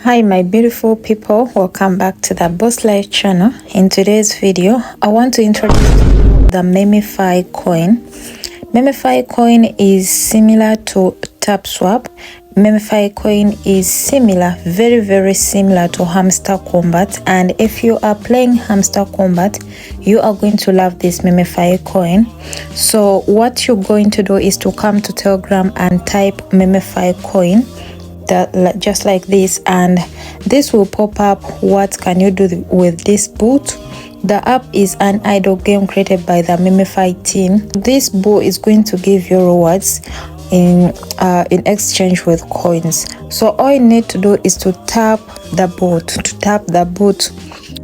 Hi my beautiful people, welcome back to the Boss Life channel. In today's video I want to introduce to you the MemeFi coin. MemeFi coin is similar to TapSwap. MemeFi coin is similar, very similar to Hamster Combat, and if you are playing Hamster Combat you are going to love this MemeFi coin. So what you're going to do is to come to Telegram and type MemeFi coin, that just like this, and this will pop up. What can you do with this boot? The app is an idle game created by the MemeFi team. This boot is going to give you rewards in exchange with coins. So all you need to do is to tap the boot.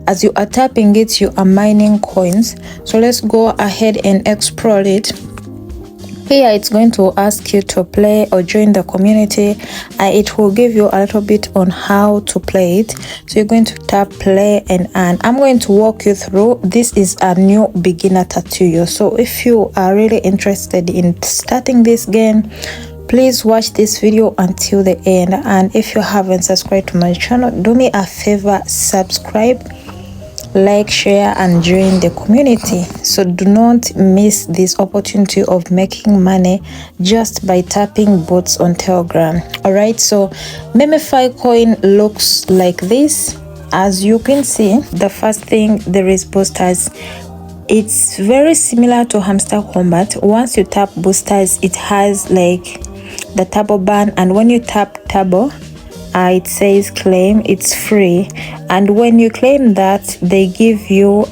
As you are tapping it, you are mining coins. So let's go ahead and explore it. Here it's going to ask you to play or join the community, and it will give you a little bit on how to play it. So you're going to tap play and earn. I'm going to walk you through. This is a new beginner tutorial, so if you are really interested in starting this game, please watch this video until the end. And if you haven't subscribed to my channel, do me a favor, subscribe, like, share and join the community. So do not miss this opportunity of making money just by tapping bots on Telegram. All right, so MemeFi coin looks like this. As you can see, the first thing, there is boosters. It's very similar to Hamster Combat. Once you tap boosters, it has like the turbo ban, and when you tap turbo, it says claim, it's free, and when you claim that, they give you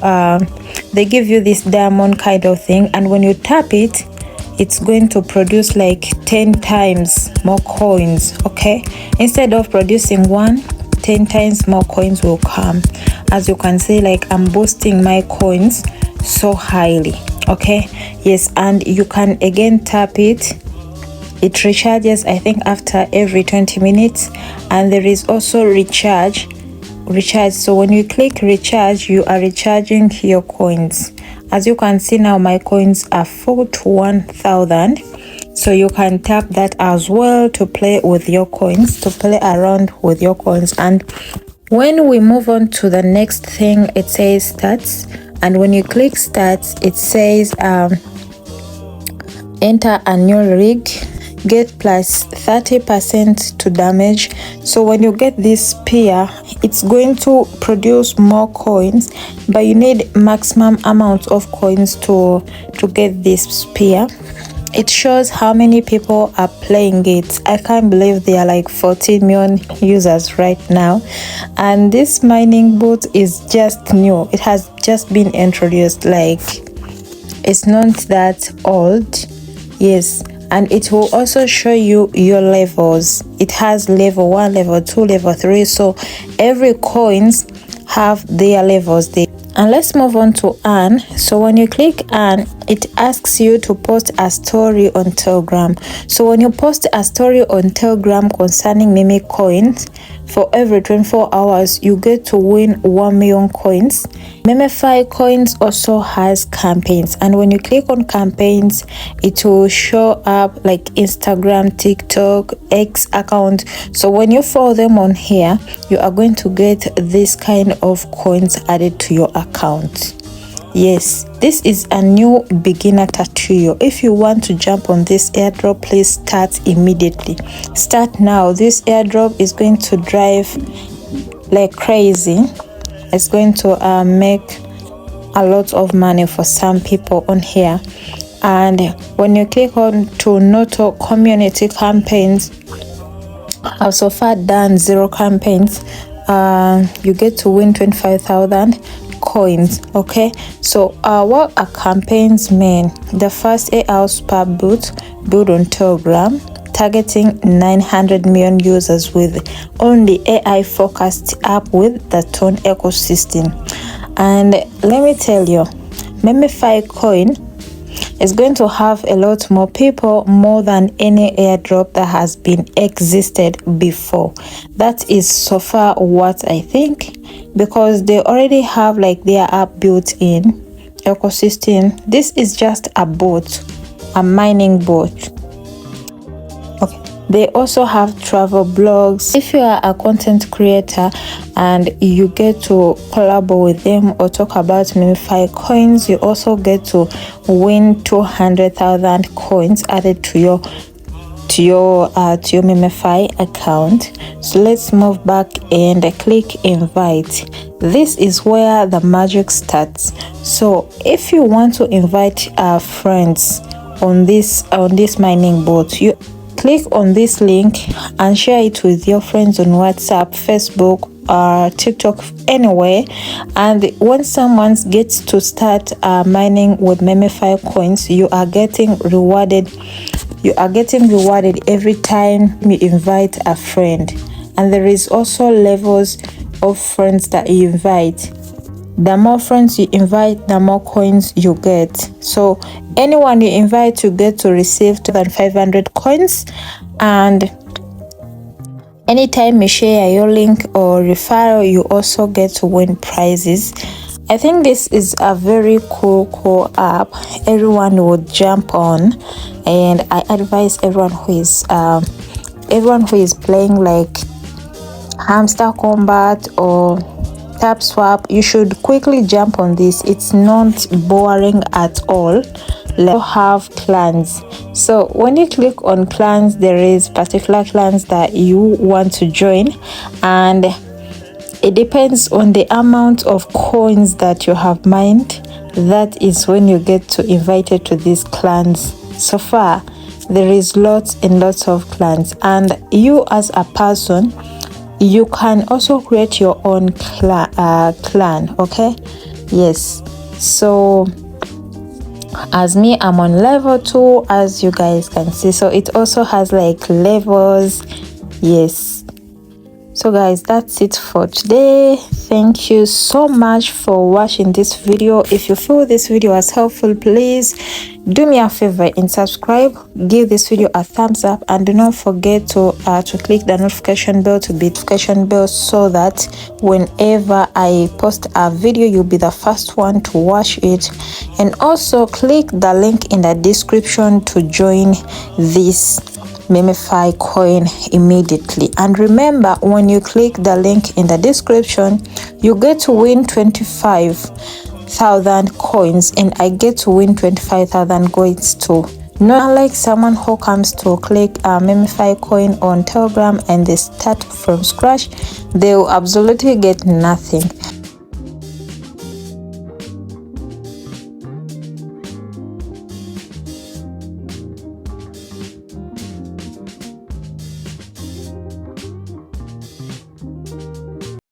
this diamond kind of thing, and when you tap it, it's going to produce like 10 times more coins. Okay, instead of producing 10 times more coins will come. As you can see, like I'm boosting my coins so highly. Okay, yes, and you can again tap it. It recharges, I think, after every 20 minutes, and there is also recharge. So when you click recharge, you are recharging your coins. As you can see now, my coins are full to 1,000. So you can tap that as well to play with your coins, to play around with your coins. And when we move on to the next thing, it says stats, and when you click stats, it says enter a new rig, get plus 30% to damage. So when you get this spear, it's going to produce more coins, but you need maximum amount of coins to get this spear. It shows how many people are playing it. I can't believe there are like 14 million users right now, and this mining bot is just new. It has just been introduced, like it's not that old. Yes, and it will also show you your levels. It has level 1, level 2, level 3, so every coins have their levels there. And let's move on to earn. So when you click earn, it asks you to post a story on Telegram. So when you post a story on Telegram concerning meme coins, for every 24 hours you get to win 1 million coins. MemeFi coins also has campaigns, and when you click on campaigns, it will show up like Instagram, TikTok, X account. So when you follow them on here, you are going to get this kind of coins added to your account. Yes, this is a new beginner tutorial. If you want to jump on this airdrop, please start immediately. Start now. This airdrop is going to drive like crazy. It's going to make a lot of money for some people on here. And when you click on to Noto community campaigns, I've so far done 0 campaigns. You get to win 25,000 coins. Okay, so what are campaigns mean? The first 8 hours per boot build on Telegram, targeting 900 million users with only AI focused app with the Tone ecosystem. And let me tell you, MemeFi coin is going to have a lot more people, more than any airdrop that has been existed before. That is so far what I think, because they already have like their app built in ecosystem. This is just a bot, a mining bot. Okay, They also have travel blogs. If you are a content creator and you get to collaborate with them or talk about MemeFi coins, you also get to win 200,000 coins added to your MemeFi account. So let's move back and click invite. This is where the magic starts. So if you want to invite friends on this mining bot, you click on this link and share it with your friends on WhatsApp, Facebook, TikTok, anywhere. And when someone gets to start mining with MemeFi coins, you are getting rewarded. You are getting rewarded every time you invite a friend. And there is also levels of friends that you invite. The more friends you invite, the more coins you get. So anyone you invite, you get to receive 2,500 coins. And anytime you share your link or referral, you also get to win prizes. I think this is a very cool app. Everyone would jump on, and I advise everyone who is playing like Hamster Combat or Tap Swap, you should quickly jump on this. It's not boring at all. Let's have clans. So when you click on clans, there is particular clans that you want to join, and it depends on the amount of coins that you have mined. That is when you get to invited to these clans. So far there is lots and lots of clans, and you as a person, you can also create your own clan. Okay, yes. So as me, I'm on level 2, as you guys can see. So it also has like levels. Yes. So guys, that's it for today. Thank you so much for watching this video. If you feel this video was helpful, please do me a favor and subscribe, give this video a thumbs up, and do not forget to click the notification bell so that whenever I post a video, you'll be the first one to watch it. And also click the link in the description to join this MemeFi coin immediately. And remember, when you click the link in the description, you get to win 25,000 coins, and I get to win 25,000 coins too. Not like someone who comes to click MemeFi coin on Telegram and they start from scratch, they will absolutely get nothing.